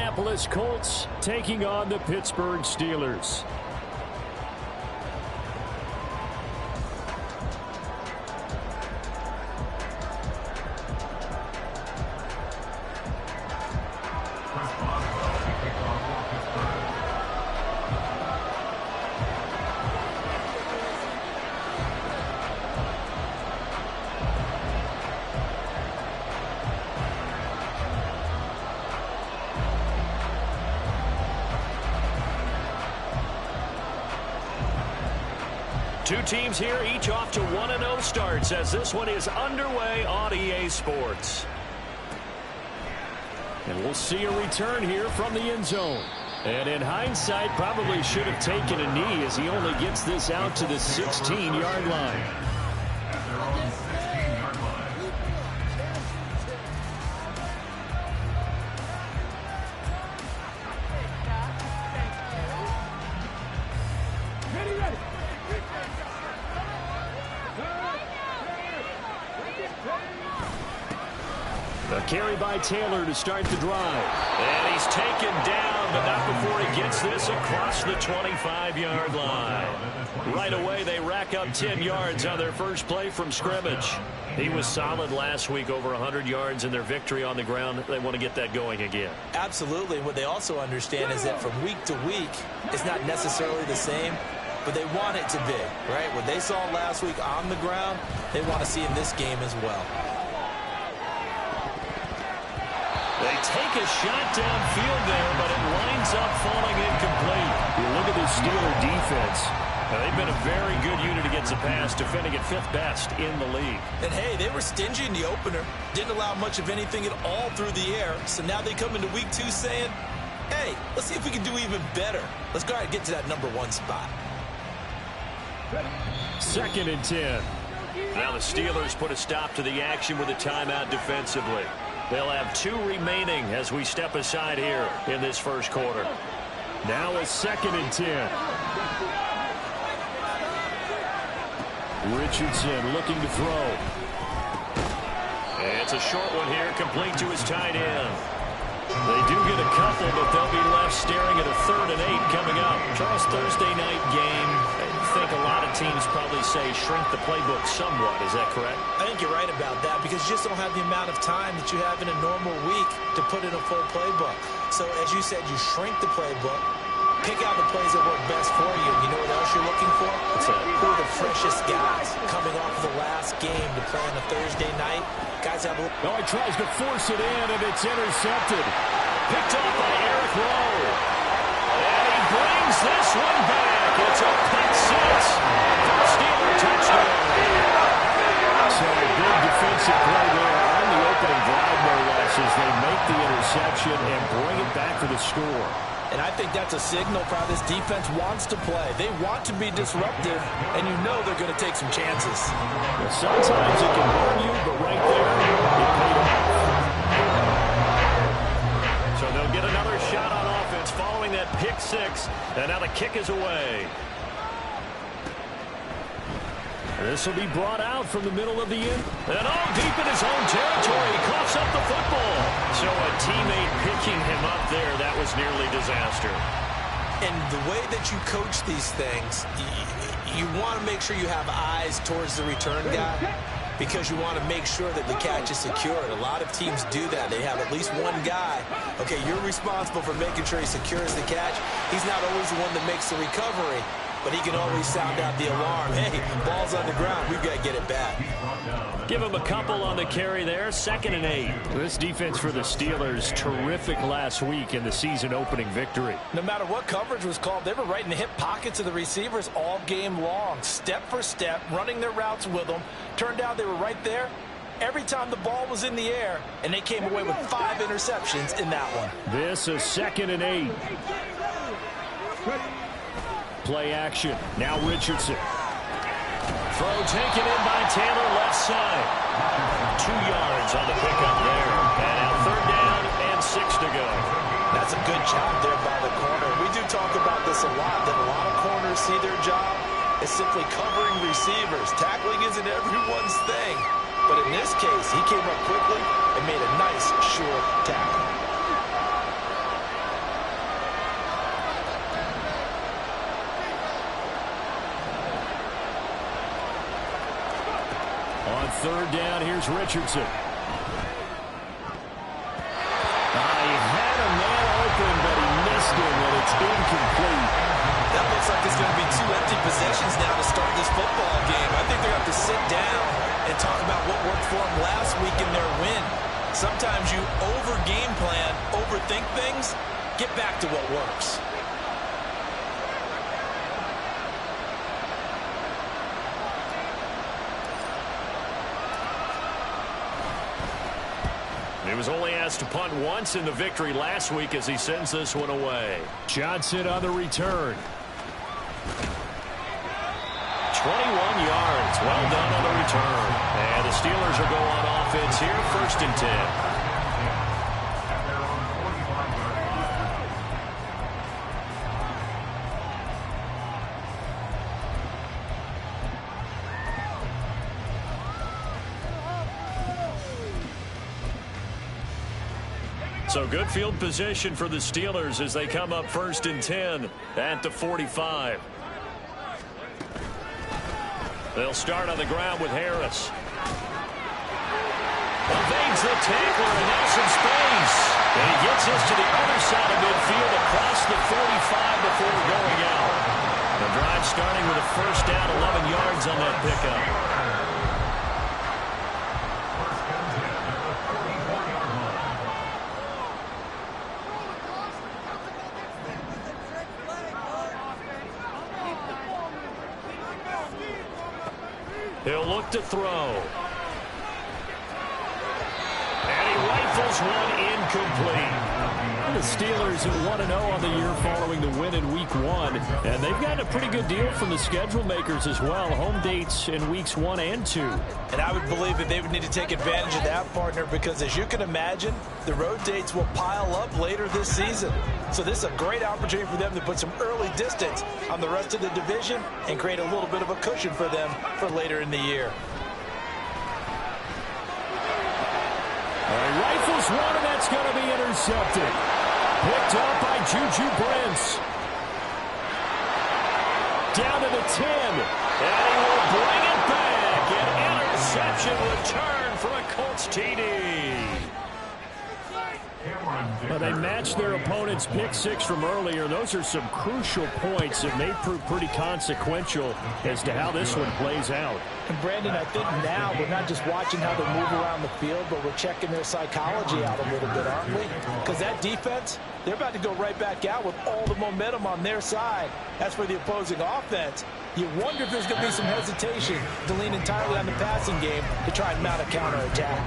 Indianapolis Colts taking on the Pittsburgh Steelers. Two teams here, each off to 1-0 starts as this one is underway on EA Sports. And we'll see a return here from the end zone. And in hindsight, probably should have taken a knee as he only gets this out to the 16-yard line. A carry by Taylor to start the drive. And he's taken down, but not before he gets this across the 25-yard line. Right away, they rack up 10 yards on their first play from scrimmage. He was solid last week, over 100 yards in their victory on the ground. They want to get that going again. Absolutely. What they also understand is that from week to week, it's not necessarily the same, but they want it to be, right? What they saw last week on the ground, they want to see in this game as well. They take a shot downfield there, but it winds up falling incomplete. You look at the Steeler defense. They've been a very good unit against the pass, defending at 5th best in the league. And, hey, they were stingy in the opener. Didn't allow much of anything at all through the air. So now they come into week 2 saying, hey, let's see if we can do even better. Let's go ahead and get to that number 1 spot. 2nd and 10. Now the Steelers put a stop to the action with a timeout defensively. They'll have 2 remaining as we step aside here in this first quarter. Now a 2nd and 10. Richardson looking to throw. It's a short one here, complete to his tight end. They do get a couple, but they'll be left staring at a 3rd and 8 coming up. Charles, Thursday night game. I think a lot of teams probably say shrink the playbook somewhat. Is that correct? I think you're right about that because you just don't have the amount of time that you have in a normal week to put in a full playbook. So, as you said, you shrink the playbook, pick out the plays that work best for you. And you know what else you're looking for? Who are the freshest guys coming off the last game to play on a Thursday night? Guys have a... Oh, he tries to force it in, and it's intercepted. Picked up by Eric Rowe. And he brings this one back. It's a pick 6 for a Steeler touchdown. So a big defensive play there on the opening drive, no less, as they make the interception and bring it back for the score. And I think that's a signal for how this defense wants to play. They want to be disruptive, and you know they're going to take some chances. Well, sometimes it can burn you, but right there, it paid off. So they'll get another shot on offense following that pick 6, and now the kick is away. This will be brought out from the middle of the end. And deep in his own territory, he coughs up the football. So a teammate picking him up there, that was nearly disaster. And the way that you coach these things, you want to make sure you have eyes towards the return guy because you want to make sure that the catch is secured. A lot of teams do that. They have at least one guy. Okay, you're responsible for making sure he secures the catch. He's not always the one that makes the recovery, but he can always sound out the alarm. Hey, ball's on the ground. We've got to get it back. Give him a couple on the carry there. 2nd and 8. This defense for the Steelers, terrific last week in the season-opening victory. No matter what coverage was called, they were right in the hip pockets of the receivers all game long, step for step, running their routes with them. Turned out they were right there every time the ball was in the air, and they came away with 5 interceptions in that one. This is 2nd and 8. Play action. Now Richardson. Throw taken in by Taylor, left side. 2 yards on the pickup there. And now 3rd down and 6 to go. That's a good job there by the corner. We do talk about this a lot, that a lot of corners see their job as simply covering receivers. Tackling isn't everyone's thing. But in this case, he came up quickly and made a nice, short tackle. On third down, here's Richardson. He had a man open, but he missed him, and it's incomplete. That looks like it's going to be 2 empty possessions now to start this football game. I think they're going to have to sit down and talk about what worked for them last week in their win. Sometimes you over-game plan, overthink things. Get back to what works. He was only asked to punt once in the victory last week as he sends this one away. Johnson on the return. 21 yards. Well done on the return. And the Steelers will go on offense here, 1st and 10. So good field position for the Steelers as they come up 1st and 10 at the 45. They'll start on the ground with Harris. Evades the tackler and now some space. And he gets this to the other side of midfield across the 45 before going out. The drive starting with a 1st down, 11 yards on that pickup. He'll look to throw. And he rifles one incomplete. The Steelers at 1-0 on the year following the win in Week 1. And they've gotten a pretty good deal from the schedule makers as well. Home dates in Weeks 1 and 2. And I would believe that they would need to take advantage of that, partner, because as you can imagine, the road dates will pile up later this season. So this is a great opportunity for them to put some early distance on the rest of the division and create a little bit of a cushion for them for later in the year. He rifles one, and that's going to be intercepted. Picked up by Juju Brents. Down to the 10. And he will bring it back. An interception return for a Colts TD. Well, they matched their opponent's pick 6 from earlier. Those are some crucial points that may prove pretty consequential as to how this one plays out. And Brandon, I think now we're not just watching how they move around the field, but we're checking their psychology out a little bit, aren't we? Because that defense, they're about to go right back out with all the momentum on their side. As for the opposing offense, you wonder if there's going to be some hesitation to lean entirely on the passing game to try and mount a counterattack.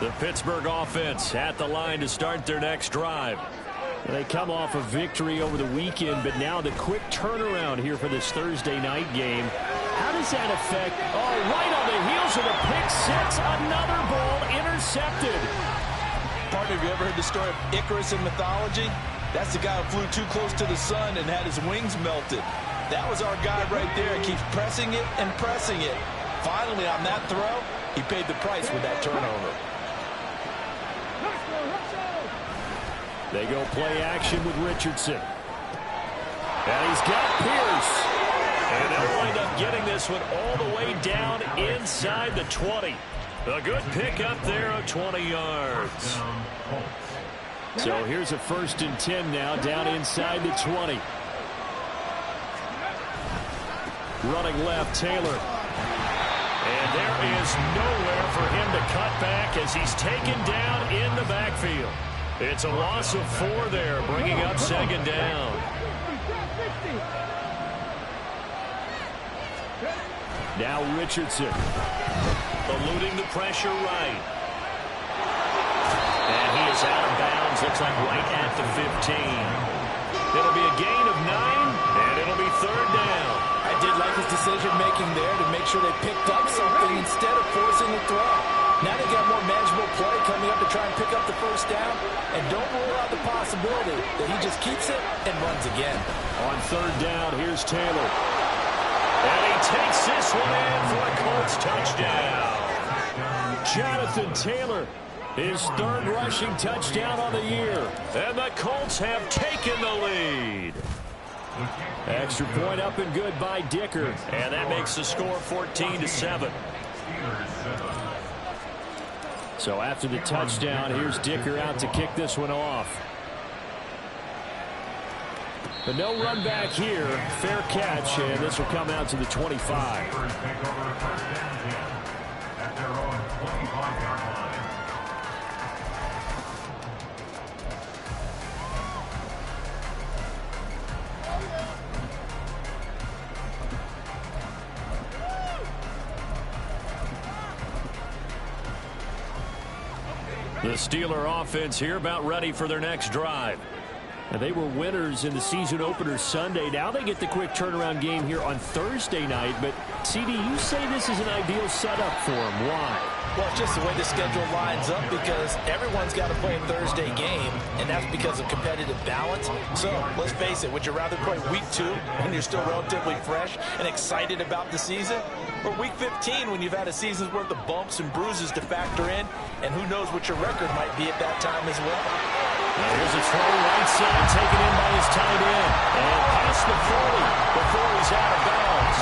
The Pittsburgh offense at the line to start their next drive. They come off a victory over the weekend, but now the quick turnaround here for this Thursday night game. How does that affect? Oh, right on the heels of the pick 6, another ball intercepted. Partner, have you ever heard the story of Icarus in mythology? That's the guy who flew too close to the sun and had his wings melted. That was our guy right there. He keeps pressing it and pressing it. Finally, on that throw, he paid the price with that turnover. They go play action with Richardson. And he's got Pierce. And they'll wind up getting this one all the way down inside the 20. A good pickup there of 20 yards. So here's a 1st and 10 now down inside the 20. Running left, Taylor. And there is nowhere for him to cut back as he's taken down in the backfield. It's a loss of 4 there, bringing up 2nd down. Now Richardson. Eluding the pressure right. And he is out of bounds, looks like right at the 15. It'll be a gain of 9, and it'll be 3rd down. I did like his decision-making there to make sure they picked up something instead of forcing the throw. Now they got more manageable play coming up to try and pick up the 1st down. And don't rule out the possibility that he just keeps it and runs again. On 3rd down, here's Taylor. And he takes this one in for a Colts touchdown. Jonathan Taylor His third rushing touchdown on the year. And the Colts have taken the lead. Extra point up and good by Dicker. And that makes the score 14-7. So after the touchdown, here's Dicker out to kick this one off. But no run back here. Fair catch, and this will come out to the 25. The Steeler offense here about ready for their next drive. And they were winners in the season opener Sunday. Now they get the quick turnaround game here on Thursday night. But, CD, you say this is an ideal setup for them. Why? Well, it's just the way the schedule lines up because everyone's got to play a Thursday game, and that's because of competitive balance. So, let's face it, would you rather play week 2 when you're still relatively fresh and excited about the season? Or week 15 when you've had a season's worth of bumps and bruises to factor in, and who knows what your record might be at that time as well? Here's a throw right side taken in by his tight end. And past the 40 before he's out of bounds.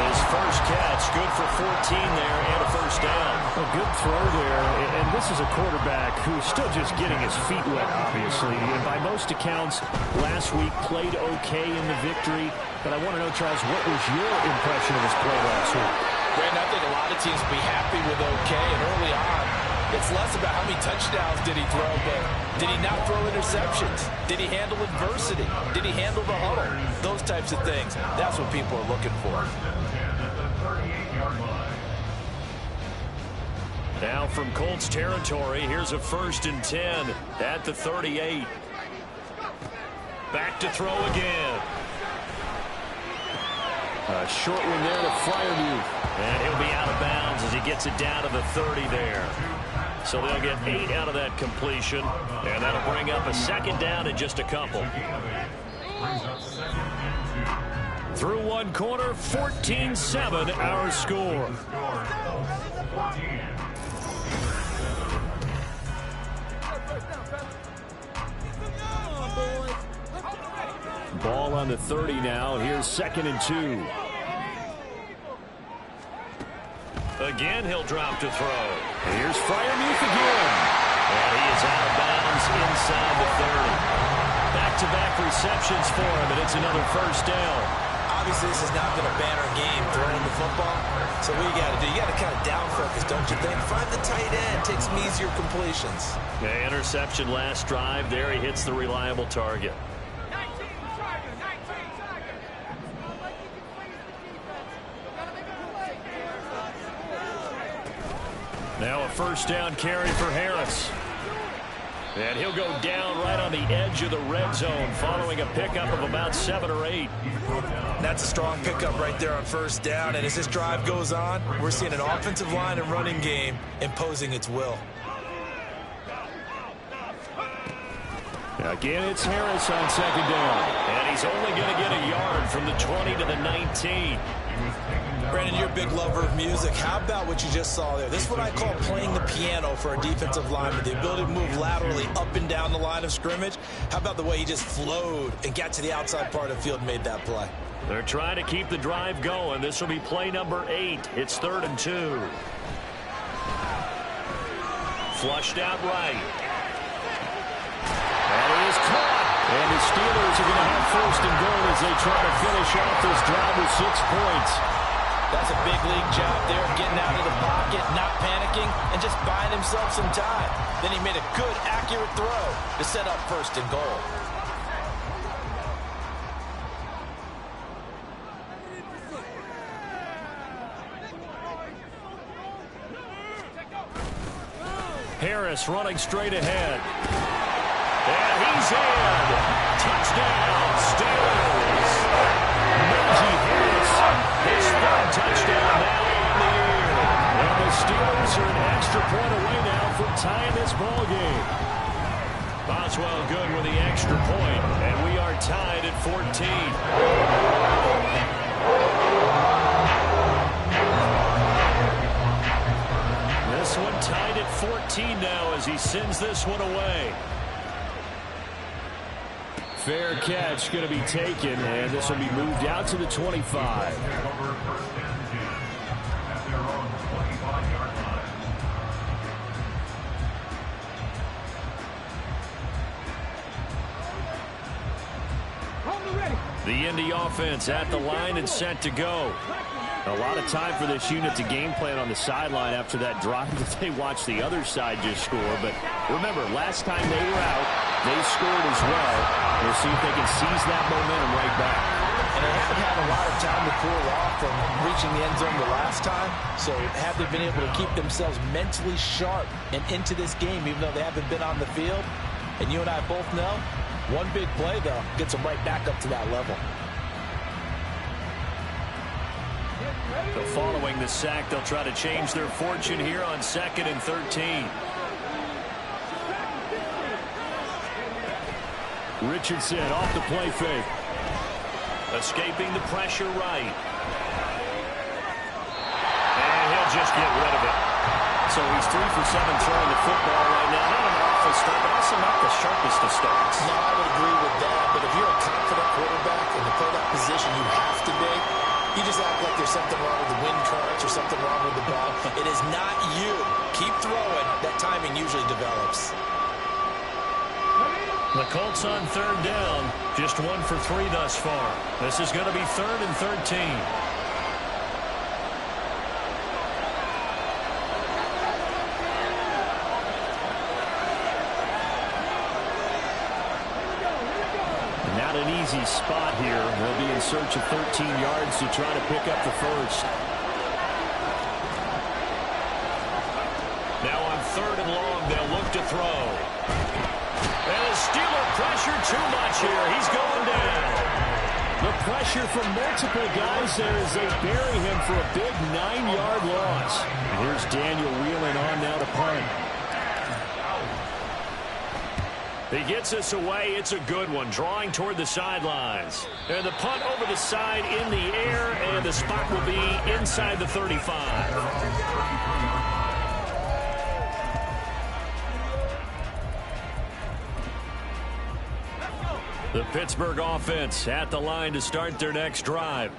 His first catch, good for 14 there and a first down. A good throw there, and this is a quarterback who's still just getting his feet wet, obviously. And by most accounts, last week played okay in the victory. But I want to know, Charles, what was your impression of his play last week? Brandon, I think a lot of teams will be happy with okay, and early on, it's less about how many touchdowns did he throw, but did he not throw interceptions? Did he handle adversity? Did he handle the huddle? Those types of things. That's what people are looking for. Now from Colts territory, here's a 1st and 10 at the 38. Back to throw again. A short one there to Freiermuth. And he'll be out of bounds as he gets it down to the 30 there. So they'll get 8 out of that completion. And that'll bring up a 2nd down in just a couple. Through one quarter, 14-7 our score. Ball on the 30 now. Here's 2nd and 2. Again, he'll drop to throw. Here's Freiermuth again. And he is out of bounds inside the 30. Back-to-back receptions for him, and it's another first down. Obviously, this has not been a banner game throwing the football. So what you got to do, you got to kind of down focus, don't you think? Find the tight end, take some easier completions. Yeah, interception last drive. There he hits the reliable target. Now a first down carry for Harris. And he'll go down right on the edge of the red zone following a pickup of about 7 or 8. That's a strong pickup right there on first down. And as this drive goes on, we're seeing an offensive line and running game imposing its will. Again, it's Harris on 2nd down. And he's only going to get a yard from the 20 to the 19. Brandon, you're a big lover of music. How about what you just saw there? This is what I call playing the piano for a defensive lineman. The ability to move laterally up and down the line of scrimmage. How about the way he just flowed and got to the outside part of the field and made that play? They're trying to keep the drive going. This will be play number 8. It's 3rd and 2. Flushed out right. And it is caught. And the Steelers are going to have 1st and goal as they try to finish off this drive with 6 points. That's a big league job there, getting out of the pocket, not panicking, and just buying himself some time. Then he made a good, accurate throw to set up 1st and goal. Harris running straight ahead. And he's in. Touchdown, Steelers. Najee Harris, his 3rd touchdown now on the year. And the Steelers are an extra point away now from tying this ball game. Boswell good with the extra point, and we are tied at 14. This one tied at 14 now as he sends this one away. Fair catch going to be taken, and this will be moved out to the 25. The Indy offense at the line and set to go. A lot of time for this unit to game plan on the sideline after that drive that they watched the other side just score. But remember, last time they were out, they scored as well. We'll see if they can seize that momentum right back. And they haven't had a lot of time to cool off from reaching the end zone the last time. So have they been able to keep themselves mentally sharp and into this game, even though they haven't been on the field? And you and I both know, one big play, though, gets them right back up to that level. So following the sack, they'll try to change their fortune here on 2nd and 13. Richardson off the play fake. Escaping the pressure right. And he'll just get rid of it. So he's 3 for 7 throwing the football right now. Not an awful start, but also not the sharpest of starts. No, I would agree with that. But if you're a confident quarterback and to play that position, you have to be. You just act like there's something wrong with the wind currents or something wrong with the ball. It is not you. Keep throwing. That timing usually develops. The Colts on 3rd down. Just 1 for 3 thus far. This is going to be 3rd and 13. Not an easy spot here. They'll be in search of 13 yards to try to pick up the first. Now on 3rd and long, they'll look to throw. And the Steeler pressure too much here. He's going down. The pressure from multiple guys there as they bury him for a big 9-yard loss. And here's Daniel wheeling on now to punt. He gets us away. It's a good one. Drawing toward the sidelines. And the punt over the side in the air, and the spot will be inside the 35. The Pittsburgh offense at the line to start their next drive.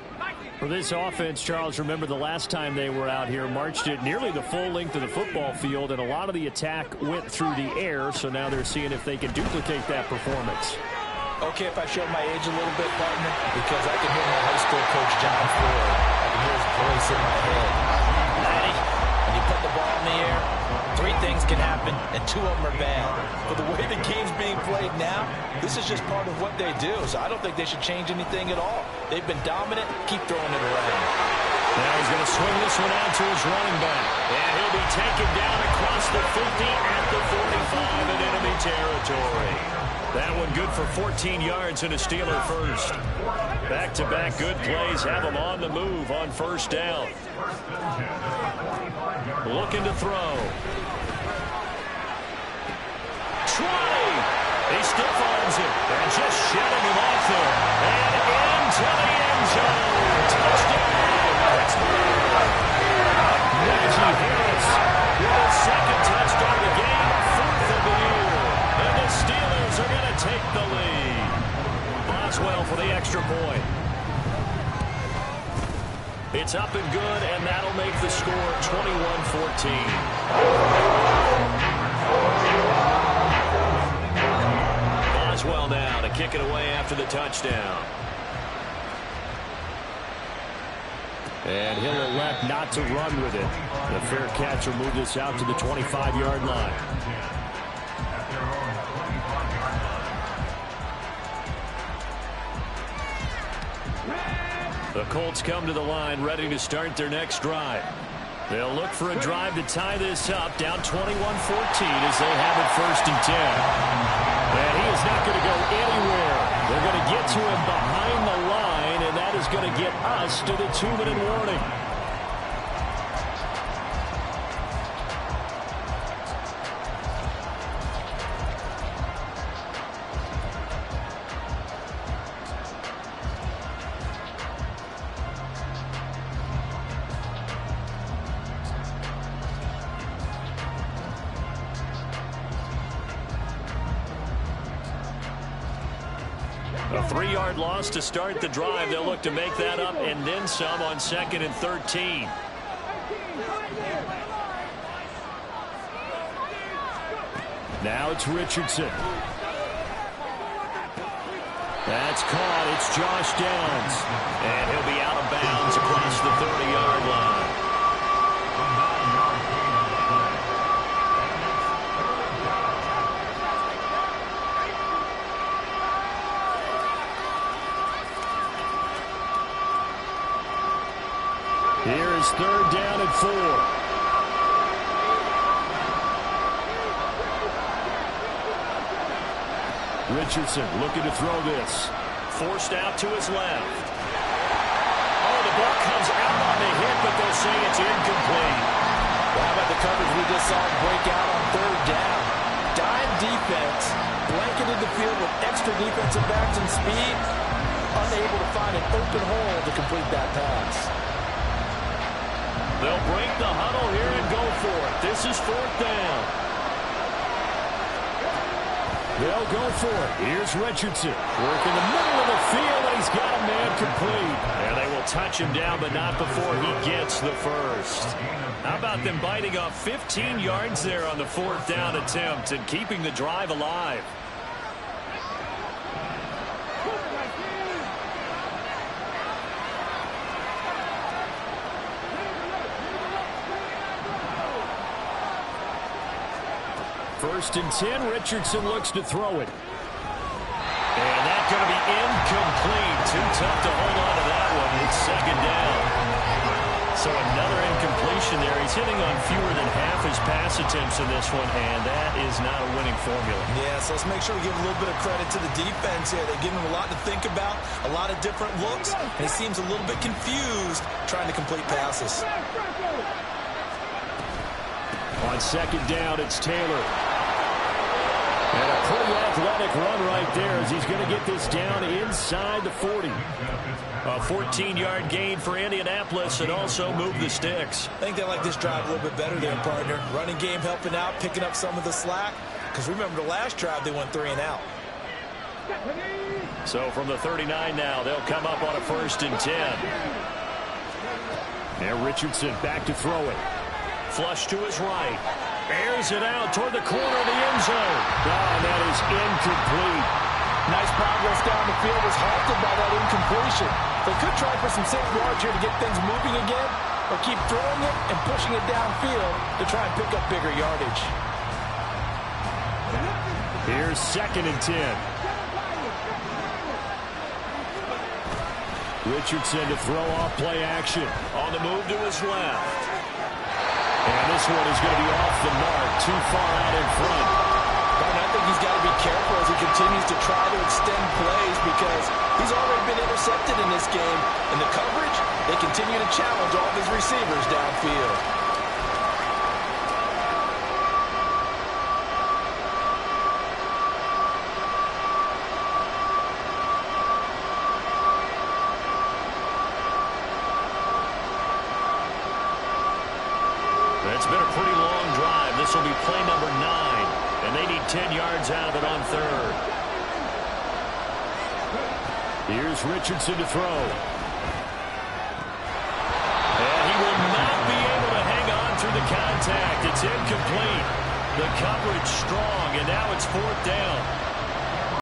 For this offense, Charles, remember the last time they were out here, marched it nearly the full length of the football field, and a lot of the attack went through the air, so now they're seeing if they can duplicate that performance. Okay, if I show my age a little bit, partner, because I can hear my high school coach, John Ford. I can hear his voice in my head. Laddie, when you put the ball in the air, 3 things can happen, and 2 of them are bad. But the way the game's being played now, this is just part of what they do, so I don't think they should change anything at all. They've been dominant. Keep throwing it around. Now he's going to swing this one out to his running back. And he'll be taken down across the 50 at the 45 in enemy territory. That one good for 14 yards and a Steeler first. Back-to-back good plays have him on the move on 1st down. Looking to throw. Try. He stiff arms it and just shedding him off there. And into the end zone. Touchdown, Pittsburgh. Najee Harris with his 2nd touchdown of the game, 4th of the year. And the Steelers are going to take the lead. Boswell for the extra point. It's up and good, and that'll make the score 21-14. Boswell now to kick it away after the touchdown. And he'll elect not to run with it. The fair catch will move this out to the 25-yard line. The Colts come to the line ready to start their next drive. They'll look for a drive to tie this up, down 21-14 as they have it 1st and 10. And he is not going to go anywhere. They're going to get to him behind the line, and that is going to get us to the 2-minute warning. A 3-yard loss to start the drive. They'll look to make that up and then some on 2nd and 13. Now it's Richardson. That's caught. It's Josh Downs. And he'll be out of bounds across the 30-yard line. Here is 3rd down and 4. Richardson looking to throw this. Forced out to his left. Oh, the ball comes out on the hit, but they'll say it's incomplete. Well, how about the coverage we just saw break out on 3rd down? Dime defense, blanketed the field with extra defensive backs and speed, unable to find an open hole to complete that pass. They'll break the huddle here and go for it. This is 4th down. They'll go for it. Here's Richardson. Work in the middle of the field, and he's got a man complete. And they will touch him down, but not before he gets the first. How about them biting off 15 yards there on the 4th down attempt and keeping the drive alive? First and 10, Richardson looks to throw it. And that's going to be incomplete. Too tough to hold on to that one. It's 2nd down. So another incompletion there. He's hitting on fewer than half his pass attempts in this one, and that is not a winning formula. Yeah, so let's make sure we give a little bit of credit to the defense here. They're giving him a lot to think about, a lot of different looks, and he seems a little bit confused trying to complete passes. On 2nd down, it's Taylor. And a pretty athletic run right there as he's going to get this down inside the 40. A 14-yard gain for Indianapolis and also move the sticks. I think they like this drive a little bit better there, partner. Running game helping out, picking up some of the slack. Because remember the last drive, they went 3 and out. So from the 39 now, they'll come up on a 1st and 10. And Richardson back to throw it. Flush to his right. Airs it out toward the corner of the end zone. Oh, that is incomplete. Nice progress down the field was halted by that incompletion. They could try for some 6 yards here to get things moving again, or keep throwing it and pushing it downfield to try and pick up bigger yardage. Here's 2nd and 10. Richardson to throw off play action. On the move to his left. And this one is going to be off the mark, too far out in front. And I think he's got to be careful as he continues to try to extend plays because he's already been intercepted in this game. In the coverage, they continue to challenge all of his receivers downfield. It's been a pretty long drive. This will be play number 9, and they need 10 yards out of it on 3rd. Here's Richardson to throw. And he will not be able to hang on through the contact. It's incomplete. The coverage strong, and now it's 4th down.